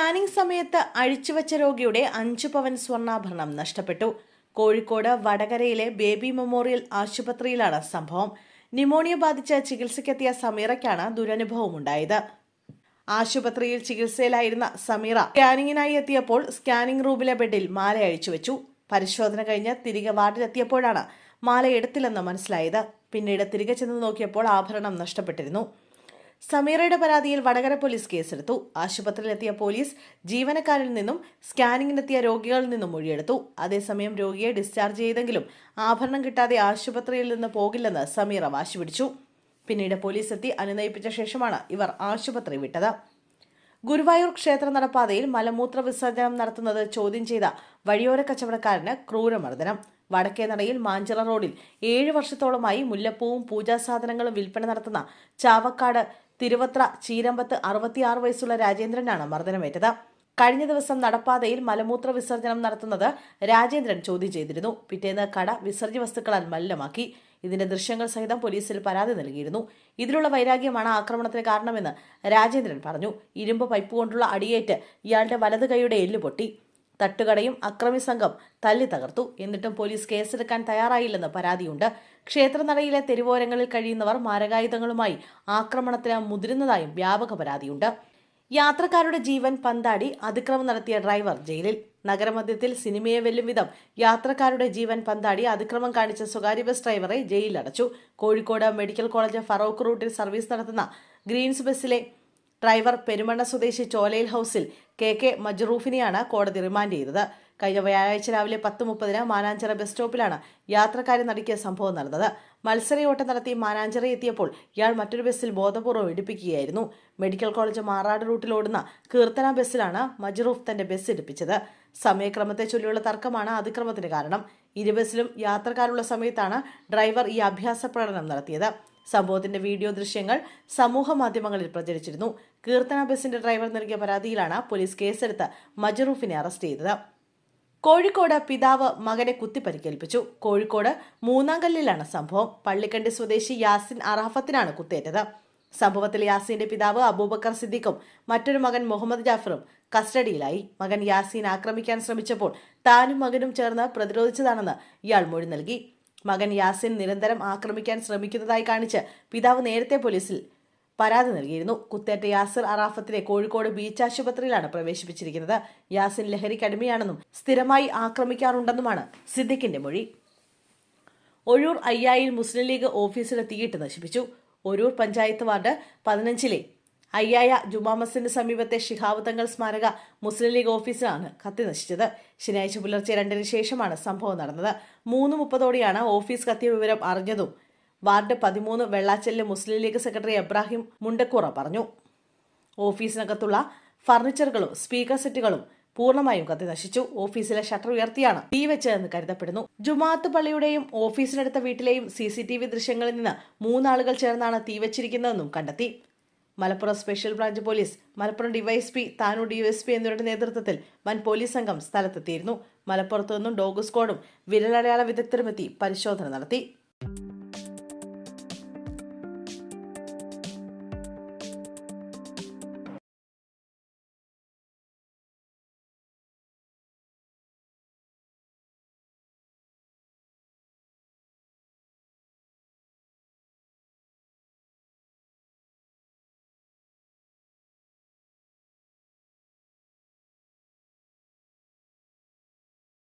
Scanning സമയത്ത് അഴിച്ചുവച്ച രോഗിയുടെ 5 പവൻ സ്വർണ്ണാഭരണം നഷ്ടപ്പെട്ടു. കോഴിക്കോട് വടകരയിലെ ബേബി മെമ്മോറിയൽ ആശുപത്രിയിലാണ് സംഭവം. ന്യൂമോണിയ ബാധിച്ച് ചികിത്സയ്ക്കെത്തിയ സമീറയ്ക്കാണ് ദുരനുഭവമുണ്ടായത്. ആശുപത്രിയിൽ ചികിത്സയിലായിരുന്ന സമീറ സ്കാനിങ്ങിനായി എത്തിയപ്പോൾ സ്കാനിംഗ് റൂമിലെ ബെഡിൽ മാല അഴിച്ചുവെച്ചു. പരിശോധന കഴിഞ്ഞ് തിരികെ വാർഡിലെത്തിയപ്പോഴാണ് മാല എടുത്തില്ലെന്ന് മനസ്സിലായത്. പിന്നീട് തിരികെ ചെന്ന് നോക്കിയപ്പോൾ ആഭരണം നഷ്ടപ്പെട്ടിരുന്നു. സമീറയുടെ പരാതിയിൽ വടകര പോലീസ് കേസെടുത്തു. ആശുപത്രിയിലെത്തിയ പോലീസ് ജീവനക്കാരിൽ നിന്നും സ്കാനിങ്ങിനെത്തിയ രോഗികളിൽ നിന്നും മൊഴിയെടുത്തു. അതേസമയം രോഗിയെ ഡിസ്ചാർജ് ചെയ്തെങ്കിലും ആഭരണം കിട്ടാതെ ആശുപത്രിയിൽ നിന്ന് പോകില്ലെന്ന് സമീറ വാശി പിടിച്ചു. പിന്നീട് പോലീസ് എത്തി അനുനയിപ്പിച്ച ശേഷമാണ് ഇവർ ആശുപത്രി വിട്ടത്. ഗുരുവായൂർ ക്ഷേത്ര നടപ്പാതയിൽ മലമൂത്ര വിസർജനം നടത്തുന്നത് ചോദ്യം ചെയ്ത വഴിയോര കച്ചവടക്കാരന് ക്രൂരമർദ്ദനം. വടക്കേനടയിൽ മാഞ്ചിറ റോഡിൽ 7 വർഷത്തോളമായി മുല്ലപ്പൂവും പൂജാസാധനങ്ങളും വിൽപ്പന നടത്തുന്ന ചാവക്കാട് തിരുവത്ര ചീരമ്പത്ത് 66 വയസ്സുള്ള രാജേന്ദ്രനാണ് മർദ്ദനമേറ്റത്. കഴിഞ്ഞ ദിവസം നടപ്പാതയിൽ മലമൂത്ര വിസർജനം നടത്തുന്നത് രാജേന്ദ്രൻ ചോദ്യം ചെയ്തിരുന്നു. പിറ്റേന്ന് കട വിസർജ്യ വസ്തുക്കളാൽ മലിനമാക്കി. ഇതിന്റെ ദൃശ്യങ്ങൾ സഹിതം പോലീസിൽ പരാതി നൽകിയിരുന്നു. ഇതിലുള്ള വൈരാഗ്യമാണ് ആക്രമണത്തിന് കാരണമെന്ന് രാജേന്ദ്രൻ പറഞ്ഞു. ഇരുമ്പ് പൈപ്പ് കൊണ്ടുള്ള അടിയേറ്റ് ഇയാളുടെ വലത് കൈയുടെ എല്ല് പൊട്ടി. തട്ടുകടയും അക്രമി സംഘം തല്ലി തകർത്തു. എന്നിട്ടും പോലീസ് കേസെടുക്കാൻ തയ്യാറായില്ലെന്ന് പരാതിയുണ്ട്. ക്ഷേത്രനടയിലെ തെരുവോരങ്ങളിൽ കഴിയുന്നവർ മാരകായുധങ്ങളുമായി ആക്രമണത്തിന് മുതിരുന്നതായും വ്യാപക പരാതിയുണ്ട്. യാത്രക്കാരുടെ ജീവൻ പന്താടി അതിക്രമം നടത്തിയ ഡ്രൈവർ ജയിലിൽ. നഗരമധ്യത്തിൽ സിനിമയെ വെല്ലും വിധം യാത്രക്കാരുടെ ജീവൻ പന്താടി അതിക്രമം കാണിച്ച സ്വകാര്യ ബസ് ഡ്രൈവറെ ജയിലിലടച്ചു. കോഴിക്കോട് മെഡിക്കൽ കോളേജ് ഫറോക്ക് റൂട്ടിൽ സർവീസ് നടത്തുന്ന ഗ്രീൻസ് ബസ്സിലെ ഡ്രൈവർ പെരുമണ്ണ സ്വദേശി ചോലയിൽ ഹൌസിൽ കെ മജ്റൂഫിനെയാണ് കോടതി റിമാൻഡ് ചെയ്തത്. കഴിഞ്ഞ വ്യാഴാഴ്ച രാവിലെ 10:30 മാനാഞ്ചിറ ബസ് സ്റ്റോപ്പിലാണ് യാത്രക്കാരെ നടുക്കിയ സംഭവം നടന്നത്. മത്സരയോട്ടം നടത്തി മാനാഞ്ചിറ എത്തിയപ്പോൾ ഇയാൾ മറ്റൊരു ബസ്സിൽ ബോധപൂർവ്വം ഇടിപ്പിക്കുകയായിരുന്നു. മെഡിക്കൽ കോളേജ് മാറാട് റൂട്ടിലോടുന്ന കീർത്തന ബസ്സിലാണ് മജ്റൂഫ് തന്റെ ബസ് ഇടിപ്പിച്ചത്. സമയക്രമത്തെ ചൊല്ലിയുള്ള തർക്കമാണ് അതിക്രമത്തിന് കാരണം. ഇരു ബസ്സിലും യാത്രക്കാരുള്ള സമയത്താണ് ഡ്രൈവർ ഈ അഭ്യാസ പ്രകടനം നടത്തിയത്. സംഭവത്തിന്റെ വീഡിയോ ദൃശ്യങ്ങൾ സമൂഹ മാധ്യമങ്ങളിൽ പ്രചരിച്ചിരുന്നു. കീർത്തന ബസിന്റെ ഡ്രൈവർ നൽകിയ പരാതിയിലാണ് പോലീസ് കേസെടുത്ത് മജ്റൂഫിനെ അറസ്റ്റ് ചെയ്തത്. കോഴിക്കോട് പിതാവ് മകനെ കുത്തിപ്പരിക്കേൽപ്പിച്ചു. കോഴിക്കോട് മൂന്നാംകല്ലിലാണ് സംഭവം. പള്ളിക്കണ്ടി സ്വദേശി യാസിൻ അറാഫത്തിനാണ് കുത്തേറ്റത്. സംഭവത്തിൽ യാസിന്റെ പിതാവ് അബൂബക്കർ സിദ്ദീഖും മറ്റൊരു മകൻ മുഹമ്മദ് ജാഫറും കസ്റ്റഡിയിലായി. മകൻ യാസീൻ ആക്രമിക്കാൻ ശ്രമിച്ചപ്പോൾ താനും മകനും ചേർന്ന് പ്രതിരോധിച്ചതാണെന്ന് ഇയാൾ മൊഴി നൽകി. മകൻ യാസിൻ നിരന്തരം ആക്രമിക്കാൻ ശ്രമിക്കുന്നതായി കാണിച്ച് പിതാവ് നേരത്തെ പോലീസിൽ പരാതി നൽകിയിരുന്നു. കുത്തേറ്റ യാസിർ അറാഫത്തിനെ കോഴിക്കോട് ബീച്ച് ആശുപത്രിയിലാണ് പ്രവേശിപ്പിച്ചിരിക്കുന്നത്. യാസിൻ ലഹരിക്കടിമയാണെന്നും സ്ഥിരമായി ആക്രമിക്കാറുണ്ടെന്നുമാണ് സിദ്ദിഖിന്റെ മൊഴി. ഒഴൂർ അയ്യായിൽ മുസ്ലിം ലീഗ് ഓഫീസിന് തീയിട്ട് നശിപ്പിച്ചു. ഒഴൂർ പഞ്ചായത്ത് വാർഡ് 15-ലെ അയ്യായ ജുമാ മസ്ജിദിന് സമീപത്തെ ശിഹാബ് തങ്ങൾ സ്മാരക മുസ്ലിം ലീഗ് ഓഫീസിലാണ് കത്തി നശിച്ചത്. ശനിയാഴ്ച പുലർച്ചെ 2-ന് ശേഷമാണ് സംഭവം നടന്നത്. 3:30 ഓഫീസ് കത്തിയ വിവരം അറിഞ്ഞതും വാർഡ് 13 വെള്ളാച്ചലിലെ മുസ്ലിം ലീഗ് സെക്രട്ടറി എബ്രാഹിം മുണ്ടക്കുറ പറഞ്ഞു. ഓഫീസിനകത്തുള്ള ഫർണിച്ചറുകളും സ്പീക്കർ സെറ്റുകളും പൂർണ്ണമായും കത്തി നശിച്ചു. ഓഫീസിലെ ഷട്ടർ ഉയർത്തിയാണ് തീ വെച്ചതെന്ന് കരുതപ്പെടുന്നു. ജുമാഅത്ത് പള്ളിയുടെയും ഓഫീസിനടുത്ത വീട്ടിലെയും CCTV ദൃശ്യങ്ങളിൽ നിന്ന് 3 ആളുകൾ ചേർന്നാണ് തീ വെച്ചിരിക്കുന്നതെന്നും കണ്ടെത്തി. Malappuram special branch police, Malappuram DYSP, Tanur DSP എന്നിവരുടെ നേതൃത്വത്തിൽ വൻ പോലീസ് സംഘം സ്ഥലത്തെത്തിയിരുന്നു. മലപ്പുറത്തു നിന്നും ഡോഗ് സ്ക്വാഡും വിരലടയാള വിദഗ്ധരുമെത്തി പരിശോധന നടത്തി.